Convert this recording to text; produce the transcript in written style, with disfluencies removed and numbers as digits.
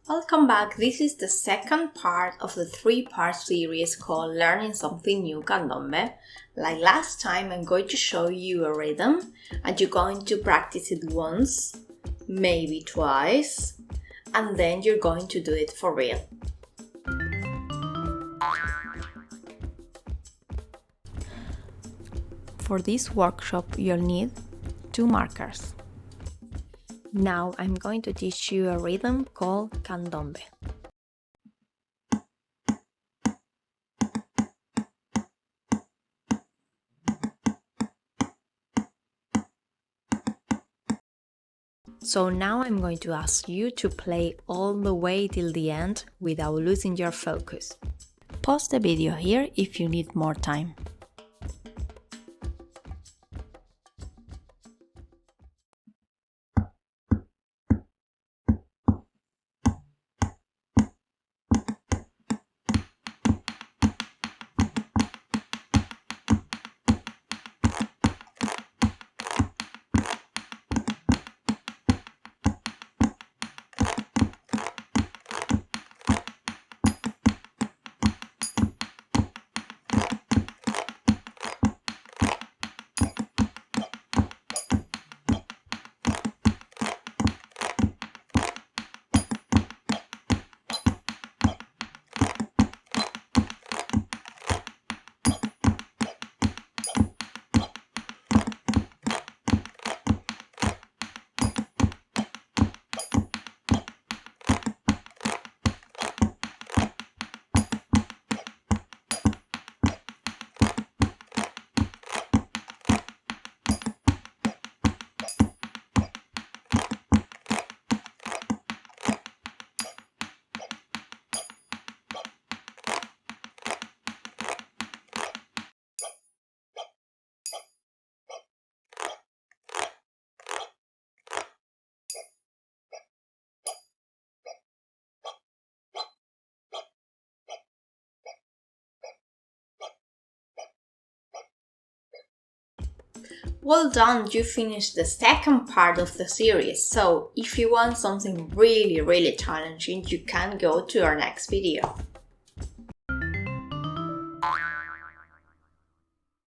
Welcome back. This is the second part of the three-part series called Learning Something New Candombe. Like last time, I'm going to show you a rhythm and you're going to practice it once, maybe twice, and then you're going to do it for real. For this workshop, you'll need 2 markers. Now I'm going to teach you a rhythm called Candombe. So now I'm going to ask you to play all the way till the end without losing your focus. Pause the video here if you need more time. Well done, you finished the second part of the series, so if you want something really challenging, you can go to our next video.